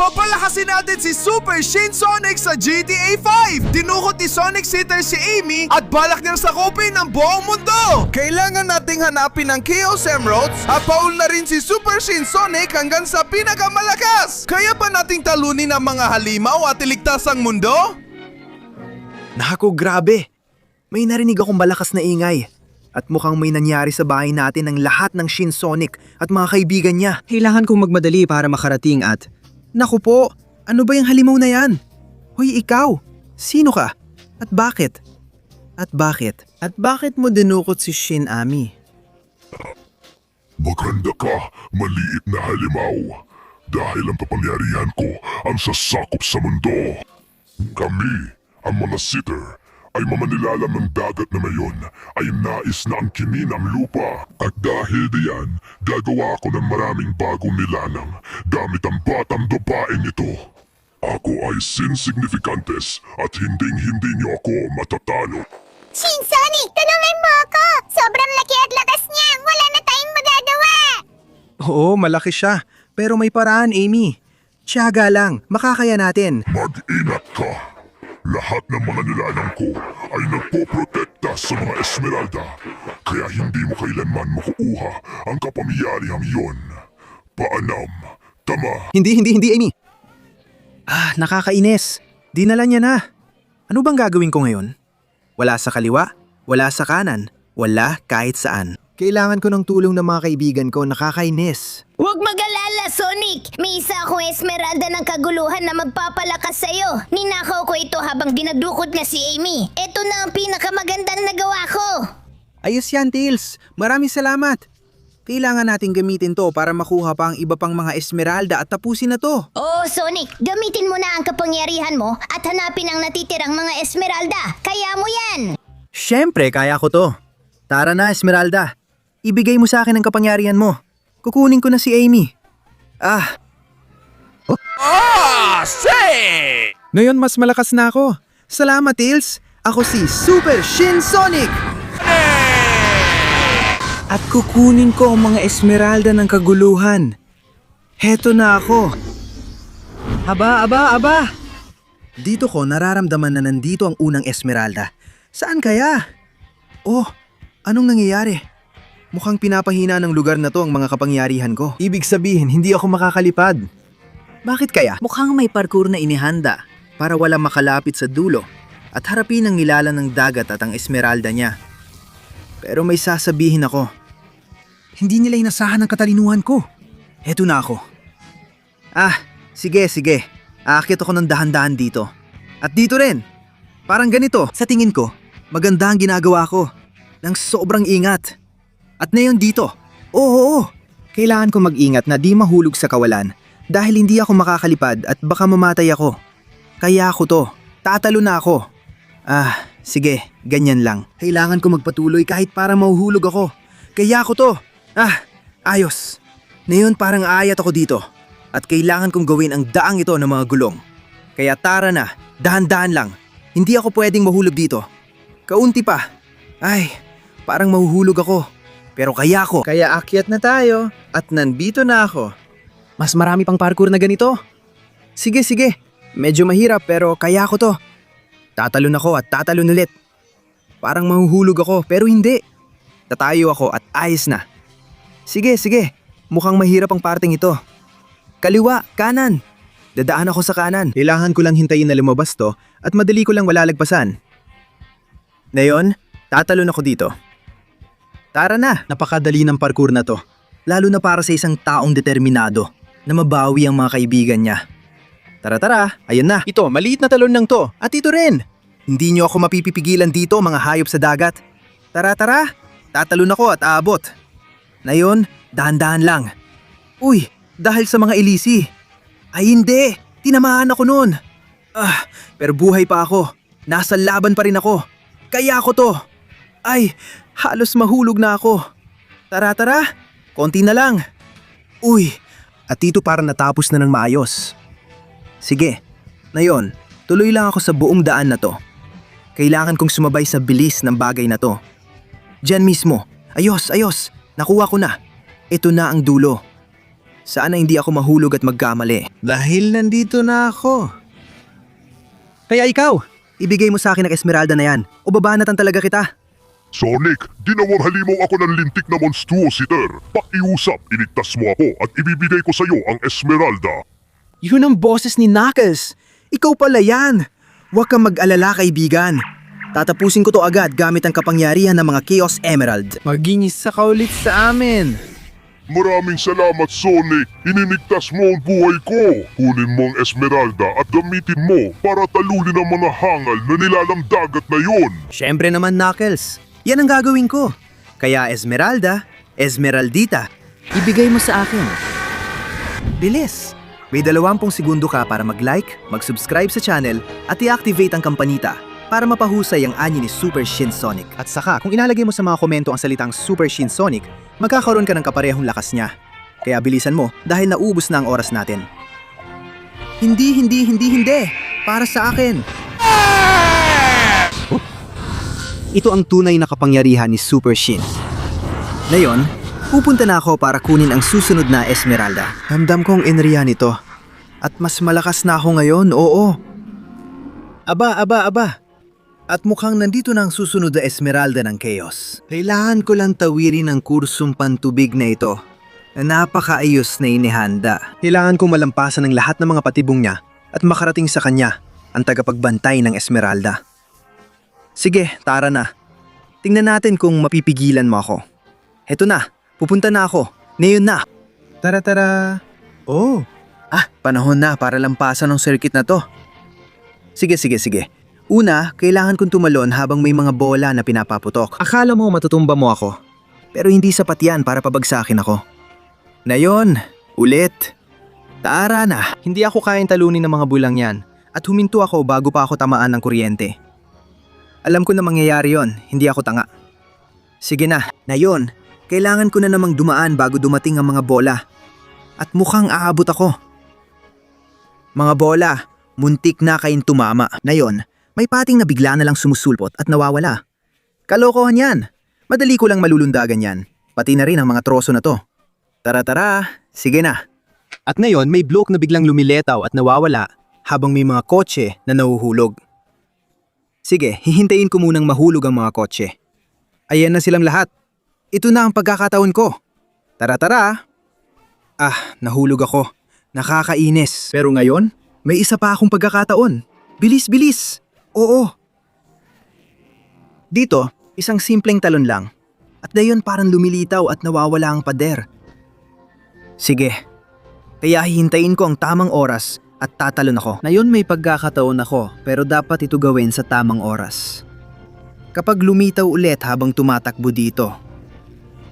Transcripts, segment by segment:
So palakasin natin si Super Shin Sonic sa GTA 5! Dinukot ni Sonic Sitter si Amy at balak niyang sakupin ang buong mundo! Kailangan nating hanapin ang Chaos Emeralds at paul na rin si Super Shin Sonic hanggang sa pinakamalakas! Kaya pa nating talunin ang mga halimaw at iligtas ang mundo? Naku, grabe! May narinig akong malakas na ingay. At mukhang may nangyari sa bahay natin ng lahat ng Shin Sonic at mga kaibigan niya. Kailangan kong magmadali para makarating at... Naku po, ano ba yung halimaw na yan? Hoy, ikaw! Sino ka? At bakit? At bakit? At bakit mo dinukot si Shin Ami? Maganda ka, maliit na halimaw. Dahil ang kapangyarihan ko ang sasakop sa mundo. Kami, ang mga sitter, ay mamanilalam ng dagat na ngayon ay nais na angkinin ang lupa. At dahil diyan, gagawa ako ng maraming bagong nilanang gamit ang batang babaeng ito. Ako ay Sinsignificantes at hinding-hindi niyo ako matatalo. Shin Sonic, tulungan mo ako! Sobrang laki at lakas niya! Wala na tayong magagawa! Oo, malaki siya. Pero may paraan, Amy. Tiyaga lang, makakaya natin. Mag-ingat ka! Lahat ng mga nilalang ko ay nagpoprotekta sa mga Esmeralda, kaya hindi mo kailanman makukuha ang kapangyarihang iyon. Paalam, tama. Hindi, Amy. Nakakainis. Dinala niya na. Ano bang gagawin ko ngayon? Wala sa kaliwa, wala sa kanan, wala kahit saan. Kailangan ko ng tulong ng mga kaibigan ko, nakakainis. Huwag mag-alala, Sonic! May isa akong Esmeralda ng kaguluhan na magpapalakas sa'yo. Ninakaw ko ito habang dinadukot nga si Amy. Ito na ang pinakamagandang nagawa ko! Ayos yan, Tails. Maraming salamat. Kailangan natin gamitin to para makuha pa ang iba pang mga Esmeralda at tapusin na to. Oo, Sonic! Gamitin mo na ang kapangyarihan mo at hanapin ang natitirang mga Esmeralda. Kaya mo yan! Siyempre, kaya ko to. Tara na, Esmeralda. Ibigay mo sa akin ang kapangyarihan mo. Kukunin ko na si Amy. Ngayon mas malakas na ako. Salamat, Tails. Ako si Super Shin Sonic. At kukunin ko ang mga Esmeralda ng kaguluhan. Heto na ako. Aba. Dito ko nararamdaman na nandito ang unang Esmeralda. Saan kaya? Oh, anong nangyayari? Mukhang pinapahina ng lugar na to ang mga kapangyarihan ko. Ibig sabihin, hindi ako makakalipad. Bakit kaya? Mukhang may parkour na inihanda para walang makalapit sa dulo at harapin ang nilalang ng dagat at ang Esmeralda niya. Pero may sasabihin ako. Hindi nila inasahan ang katalinuhan ko. Heto na ako. Sige. Aakyat ako ng dahan-dahan dito. At dito rin. Parang ganito. Sa tingin ko, maganda ang ginagawa ko. Nang sobrang ingat. At ngayon dito. Oo. Kailangan ko mag-ingat na di mahulog sa kawalan dahil hindi ako makakalipad at baka mamatay ako. Kaya ako to. Tatalo na ako. Sige. Ganyan lang. Kailangan ko magpatuloy kahit parang mahuhulog ako. Kaya ako to. Ayos. Ngayon parang aayat ako dito. At kailangan kong gawin ang daang ito ng mga gulong. Kaya tara na. Dahan-dahan lang. Hindi ako pwedeng mahulog dito. Kaunti pa. Parang mahuhulog ako. Pero kaya ko. Kaya akyat na tayo at nandito na ako. Mas marami pang parkour na ganito. Sige. Medyo mahirap pero kaya ko to. Tatalon ako at tatalon ulit. Parang mahuhulog ako pero hindi. Tatayo ako at ayos na. Sige. Mukhang mahirap ang parting ito. Kaliwa, kanan. Dadaan ako sa kanan. Kailangan ko lang hintayin na lumabas to at madali ko lang malalagpasan. Ngayon, tatalon ako dito. Tara na! Napakadali ng parkour na to. Lalo na para sa isang taong determinado na mabawi ang mga kaibigan niya. Tara, ayun na. Ito, maliit na talon lang to. At ito rin. Hindi niyo ako mapipigilan dito mga hayop sa dagat. Tara. Tatalon ako at aabot. Ngayon, dahan-dahan lang. Uy, dahil sa mga ilisi. Ay hindi, tinamaan ako noon. Pero buhay pa ako. Nasa laban pa rin ako. Kaya ako to. Halos mahulog na ako. Tara, konti na lang. Uy, at dito parang natapos na ng maayos. Sige, ngayon, tuloy lang ako sa buong daan na to. Kailangan kong sumabay sa bilis ng bagay na to. Diyan mismo. Ayos, nakuha ko na. Ito na ang dulo. Sana hindi ako mahulog at magkamali. Dahil nandito na ako. Kaya ikaw, ibigay mo sa akin ang Esmeralda na yan o babanatan talaga kita. Sonic, ginawang halimaw ako ng lintik na monstruositer. Pakiusap, iligtas mo ako at ibibigay ko sa'yo ang Esmeralda. Yun ang boses ni Knuckles. Ikaw pala yan. Huwag kang mag-alala, kaibigan. Tatapusin ko to agad gamit ang kapangyarihan ng mga Chaos Emerald. Maging isa ka ulit sa amin. Maraming salamat, Sonic. Ininigtas mo ang buhay ko. Kunin mo ang Esmeralda at gamitin mo para talulin ang mga hangal na nilalamdagat na yon. Siyempre naman, Knuckles. Yan ang gagawin ko. Kaya Esmeralda, Esmeraldita, ibigay mo sa akin. Bilis! May 20 segundo ka para mag-like, mag-subscribe sa channel at i-activate ang kampanita para mapahusay ang anyo ni Super Shin Sonic. At saka, kung ilalagay mo sa mga komento ang salitang Super Shin Sonic, magkakaroon ka ng kaparehong lakas niya. Kaya bilisan mo dahil naubos na ang oras natin. Hindi! Para sa akin! Ito ang tunay na kapangyarihan ni Super Shin. Ngayon, pupunta na ako para kunin ang susunod na Esmeralda. Ramdam kong enerhiya nito. At mas malakas na ako ngayon, oo. Aba. At mukhang nandito na ang susunod na Esmeralda ng Chaos. Kailangan ko lang tawirin ang kursong pantubig na ito na napakaayos na inihanda. Kailangan kong malampasan ang lahat ng mga patibong niya at makarating sa kanya ang tagapagbantay ng Esmeralda. Sige, tara na. Tingnan natin kung mapipigilan mo ako. Heto na, pupunta na ako. Ngayon na. Tara. Oh. Panahon na para lampasan ang circuit na to. Sige. Una, kailangan kong tumalon habang may mga bola na pinapaputok. Akala mo matutumba mo ako. Pero hindi sapat yan para pabagsakin ako. Ngayon, ulit. Tara na. Hindi ako kayang talunin ng mga bulang yan. At huminto ako bago pa ako tamaan ng kuryente. Alam ko na mangyayari yon, hindi ako tanga. Sige na, ngayon, kailangan ko na namang dumaan bago dumating ang mga bola. At mukhang aabot ako. Mga bola, muntik na kayong tumama. Ngayon, may pating na bigla na lang sumusulpot at nawawala. Kalokohan yan. Madali ko lang malulundagan yan. Pati na rin ang mga troso na to. Tara, sige na. At ngayon, may bloke na biglang lumiletaw at nawawala habang may mga kotse na nahuhulog. Sige, hihintayin ko munang mahulog ang mga kotse. Ayan na silang lahat. Ito na ang pagkakataon ko. Tara. Nahulog ako. Nakakainis. Pero ngayon, may isa pa akong pagkakataon. Bilis. Oo. Dito, isang simpleng talon lang. At dayon parang lumilitaw at nawawala ang pader. Sige. Kaya hihintayin ko ang tamang oras at tatalon ako. Ngayon may pagkakataon ako pero dapat ito gawin sa tamang oras. Kapag lumitaw ulit habang tumatakbo dito.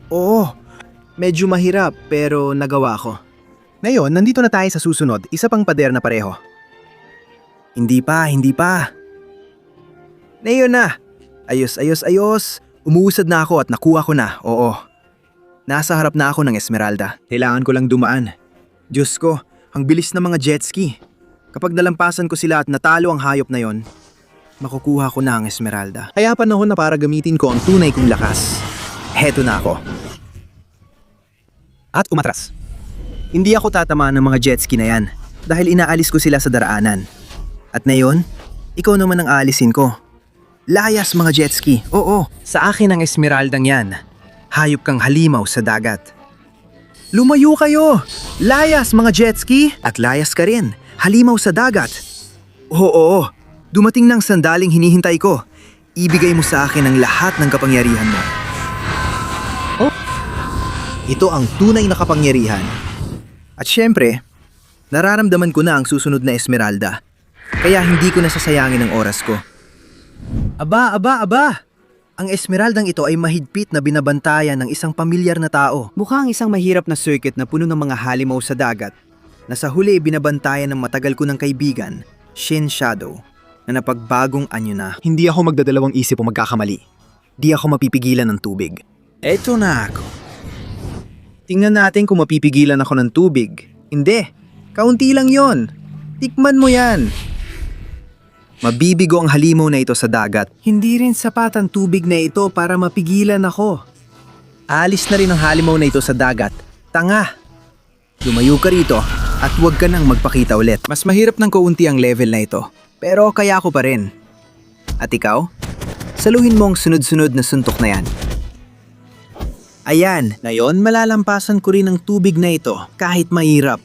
Oo, medyo mahirap pero nagawa ko. Ngayon, nandito na tayo sa susunod, isa pang pader na pareho. Hindi pa. Ngayon na. Ayos. Umuusad na ako at nakuha ko na, oo. Nasa harap na ako ng Esmeralda. Kailangan ko lang dumaan. Diyos ko, ang bilis ng mga jet ski. Kapag nalampasan ko sila at natalo ang hayop na yon, makukuha ko na ang Esmeralda. Kaya panahon na para gamitin ko ang tunay kong lakas. Heto na ako. At umatras. Hindi ako tatamaan ng mga jet ski na yan dahil inaalis ko sila sa daraanan. At ngayon, ikaw naman ang aalisin ko. Layas mga jet ski, oo. Sa akin ang Esmeraldang yan. Hayop kang halimaw sa dagat. Lumayo kayo! Layas mga jet ski! At layas ka rin, halimaw sa dagat. Oo. Dumating ng sandaling hinihintay ko. Ibigay mo sa akin ang lahat ng kapangyarihan mo. Oh. Ito ang tunay na kapangyarihan. At syempre, nararamdaman ko na ang susunod na Esmeralda. Kaya hindi ko nasasayangin ang oras ko. Aba! Ang Esmeraldang ito ay mahigpit na binabantayan ng isang pamilyar na tao. Mukhang isang mahirap na circuit na puno ng mga halimaw sa dagat na sa huli binabantayan ng matagal ko ng kaibigan, Shin Shadow, na napagbagong anyo na. Hindi ako magdadalawang isip o magkakamali. Di ako mapipigilan ng tubig. Eto na ako. Tingnan natin kung mapipigilan ako ng tubig. Hindi. Kaunti lang yon. Tikman mo yan. Mabibigo ang halimaw na ito sa dagat. Hindi rin sapat ang tubig na ito para mapigilan ako. Alis na rin ang halimaw na ito sa dagat. Tanga! Lumayo ka rito at huwag ka nang magpakita ulit. Mas mahirap ng kaunti ang level na ito. Pero kaya ko pa rin. At ikaw? Saluhin mo ang sunod-sunod na suntok na yan. Ayan, ngayon malalampasan ko rin ang tubig na ito kahit mahirap.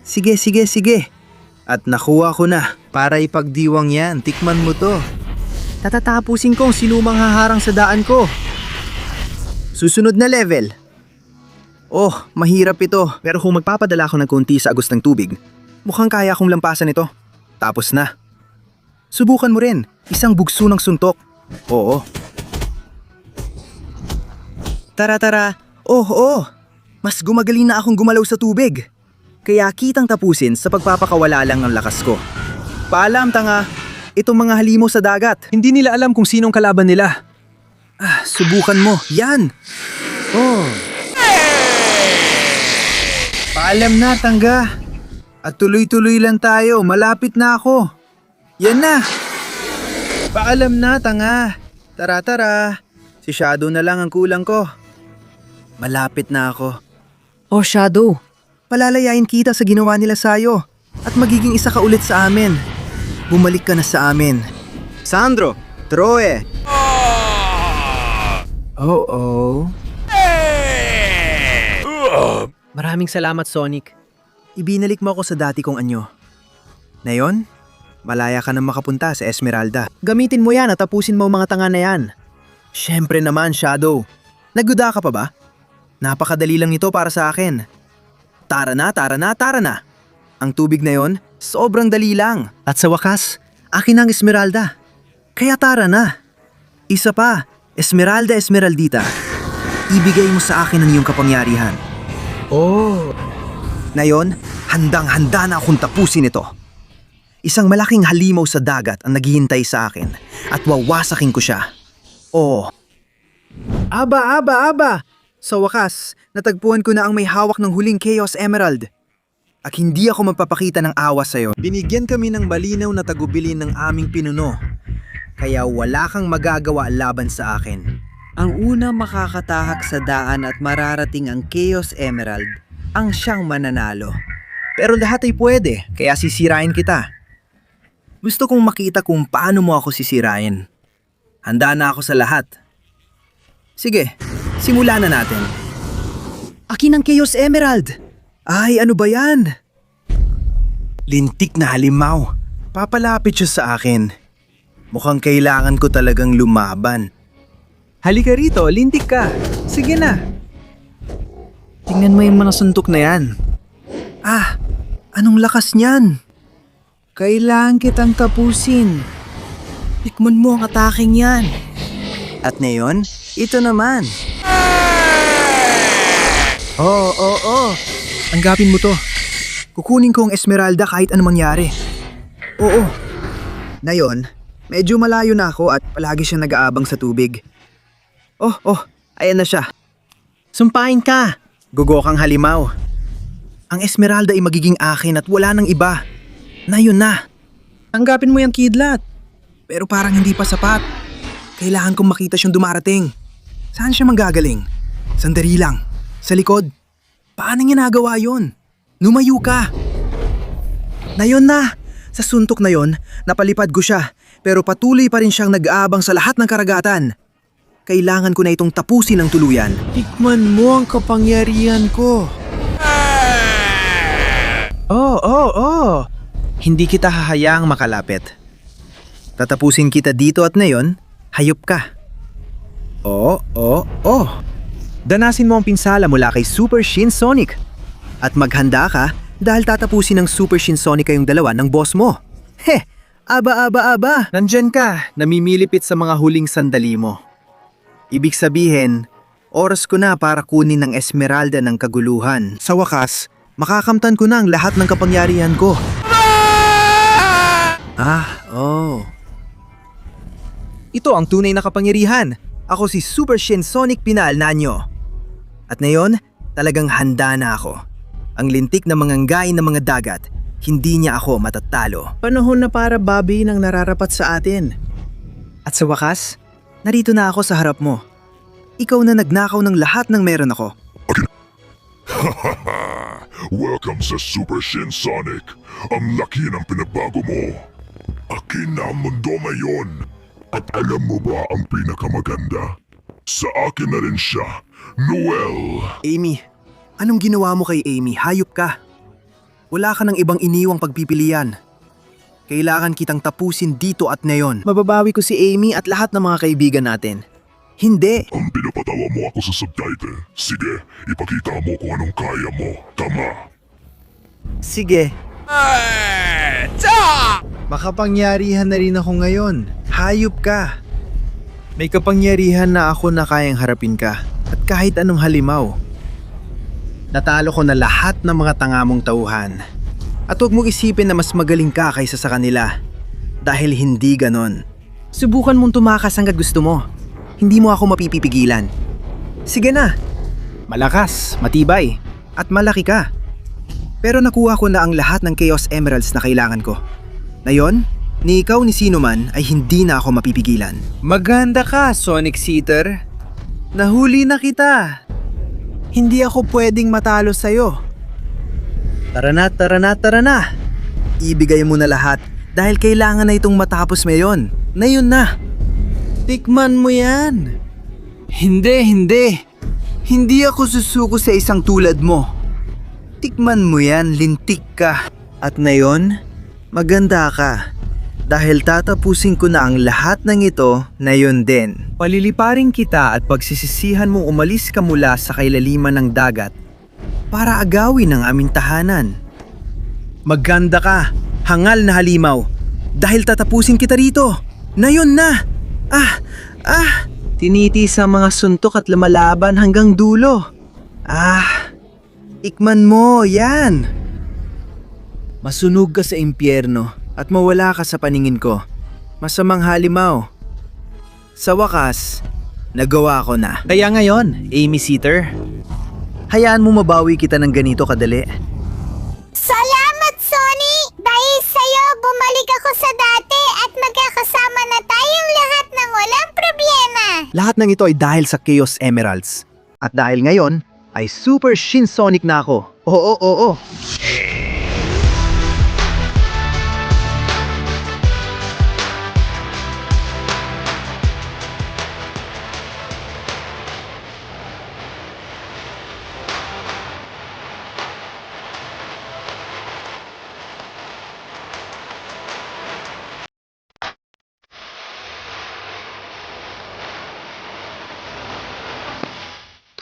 Sige. At nakuha ko na. Para ipagdiwang yan, tikman mo to. Tatatapusin ko ang sinumang haharang sa daan ko. Susunod na level. Oh, mahirap ito. Pero kung magpapadala ako ng konti sa agos ng tubig, mukhang kaya kong lampasan ito. Tapos na. Subukan mo rin. Isang bugso ng suntok. Oo. Tara. Oh. Mas gumagaling na akong gumalaw sa tubig. Kaya kitang tapusin sa pagpapakawala lang ng lakas ko. Paalam, tanga. Itong mga halimaw sa dagat. Hindi nila alam kung sinong kalaban nila. Subukan mo. Yan. Oh. Paalam na, tangga. At tuloy-tuloy lang tayo. Malapit na ako. Yan na. Paalam na, tanga. Tara. Si Shadow na lang ang kulang ko. Malapit na ako. Oh, Shadow. Palalayain kita sa ginawa nila sa'yo. At magiging isa ka ulit sa amin. Bumalik ka na sa amin. Sandro! Troe! Oh. Maraming salamat, Sonic. Ibinalik mo ako sa dati kong anyo. Ngayon, malaya ka na makapunta sa Esmeralda. Gamitin mo yan at tapusin mo ang mga tanga na yan. Siyempre naman, Shadow. Nagduda ka pa ba? Napakadali lang ito para sa akin. Tara na. Ang tubig na yon, sobrang dali lang. At sa wakas, akin ang Esmeralda. Kaya tara na. Isa pa, Esmeralda Esmeraldita. Ibigay mo sa akin ang iyong kapangyarihan. Oh. Ngayon, handang-handa na akong tapusin ito. Isang malaking halimaw sa dagat ang naghihintay sa akin at wawasakin ko siya. Oh. Aba! Sa wakas, natagpuan ko na ang may hawak ng huling Chaos Emerald. At hindi ako magpapakita ng awa sa'yo. Binigyan kami ng malinaw na tagubilin ng aming pinuno. Kaya wala kang magagawa laban sa akin. Ang unang makakatahak sa daan at mararating ang Chaos Emerald ang siyang mananalo. Pero lahat ay pwede, kaya sisirain kita. Gusto kong makita kung paano mo ako sisirain. Handa na ako sa lahat. Sige, simulan na natin. Akin ang Chaos Emerald! Ay, ano ba yan? Lintik na halimaw. Papalapit siya sa akin. Mukhang kailangan ko talagang lumaban. Halika rito, lintik ka. Sige na. Tingnan mo yung mga suntok na yan. Anong lakas niyan? Kailangan kitang tapusin. Tikman mo ang ataking yan. At ngayon, ito naman. Oh. Tanggapin mo to. Kukunin ko ang Esmeralda kahit anong mangyari. Oo. Ngayon, medyo malayo na ako at palagi siyang nag-aabang sa tubig. Oh, ayan na siya. Sumpain ka! Gugo kang halimaw. Ang Esmeralda ay magiging akin at wala nang iba. Na yun na. Tanggapin mo yung kidlat. Pero parang hindi pa sapat. Kailangan kong makita siyang dumarating. Saan siya manggagaling? Sandali lang. Sa likod. Paano niya nagawa yun? Lumayo ka. Na yun na. Sa suntok na yon, napalipad ko siya. Pero patuloy pa rin siyang nag-aabang sa lahat ng karagatan. Kailangan ko na itong tapusin ng tuluyan. Tikman mo ang kapangyarihan ko. Oh. Hindi kita hahayaang makalapit. Tatapusin kita dito at ngayon, hayop ka. Oh. Danasin mo ang pinsala mula kay Super Shin Sonic. At maghanda ka dahil tatapusin ng Super Shin Sonic kayong dalawa ng boss mo. Aba. Nandyan ka, namimilipit sa mga huling sandali mo. Ibig sabihin, oras ko na para kunin ng Esmeralda ng kaguluhan. Sa wakas, makakamtan ko na ang lahat ng kapangyarihan ko. Ito ang tunay na kapangyarihan. Ako si Super Shin Sonic Pinal Nanyo. At ngayon, talagang handa na ako. Ang lintik na manganggay ng mga dagat, hindi niya ako matatalo. Panahon na para Bobby nang nararapat sa atin. At sa wakas, narito na ako sa harap mo. Ikaw na nagnakaw ng lahat ng meron ako. Welcome sa Super Shin Sonic. Ang laki ng pinagbago mo. Akin na ang mundo ngayon. At alam mo ba ang pinakamaganda? Sa akin na rin siya, Noel. Amy, anong ginawa mo kay Amy? Hayop ka. Wala ka ng ibang iniwang pagpipilian. Kailangan kitang tapusin dito at ngayon. Mababawi ko si Amy at lahat ng mga kaibigan natin. Hindi. Ang pinapatawa mo ako sa subtitle. Sige, ipakita mo kung anong kaya mo. Tama. Sige. Makapangyarihan na rin ako ngayon. Hayop ka. May kapangyarihan na ako na kayang harapin ka. At kahit anong halimaw. Natalo ko na lahat ng mga tanga mong tauhan. At huwag mong isipin na mas magaling ka kaysa sa kanila. Dahil hindi ganon. Subukan mong tumakas hanggat gusto mo. Hindi mo ako mapipigilan. Sige na. Malakas, matibay, at malaki ka. Pero nakuha ko na ang lahat ng Chaos Emeralds na kailangan ko. Ngayon, ni ikaw ni sino man ay hindi na ako mapipigilan. Maganda ka, Sonic Seeter. Nahuli na kita. Hindi ako pwedeng matalo sa'yo. Tara na, tara na, tara na. Ibigay mo na lahat dahil kailangan na itong matapos ngayon. Ngayon na. Tikman mo yan. Hindi, hindi. Hindi ako susuko sa isang tulad mo. Tikman mo yan, lintik ka. At ngayon, maganda ka. Dahil tatapusin ko na ang lahat ng ito na yun din. Paliliparin kita at pagsisisihan mong umalis ka mula sa kailaliman ng dagat para agawin ang aming tahanan. Maganda ka, hangal na halimaw. Dahil tatapusin kita rito. Na yun na. Tiniti sa mga suntok at lumalaban hanggang dulo. Ikman mo, yan. Masunog ka sa impyerno at mawala ka sa paningin ko. Masamang halimaw. Sa wakas, nagawa ko na. Kaya ngayon, Amy Seeter, hayaan mo mabawi kita ng ganito kadali. Salamat, Sony! Dahil sa'yo, bumalik ako sa dati at magkakasama na tayong lahat ng walang problema. Lahat ng ito ay dahil sa Chaos Emeralds. At dahil ngayon, ay Super Shin Sonic na ako. Oo.